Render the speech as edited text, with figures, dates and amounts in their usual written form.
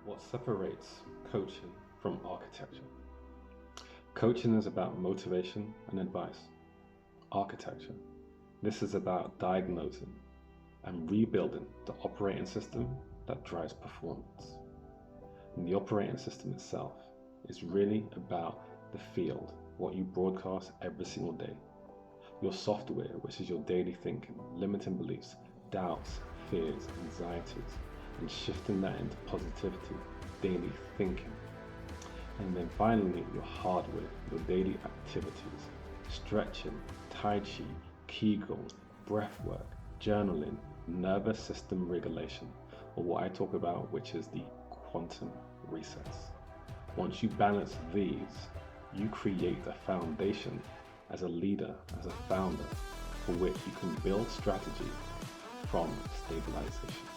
What separates coaching from architecture? Coaching is about motivation and advice. Architecture, this is about diagnosing and rebuilding the operating system that drives performance. And the operating system itself is really about the field, what you broadcast every single day. Your software, which is your daily thinking, limiting beliefs, doubts, fears, anxieties, and shifting that into positivity, daily thinking. And then finally, your hardware, your daily activities, stretching, tai chi, qigong, breathwork, journaling, nervous system regulation, or what I talk about, which is the quantum resets. Once you balance these, you create a foundation as a leader, as a founder, for which you can build strategy from stabilization.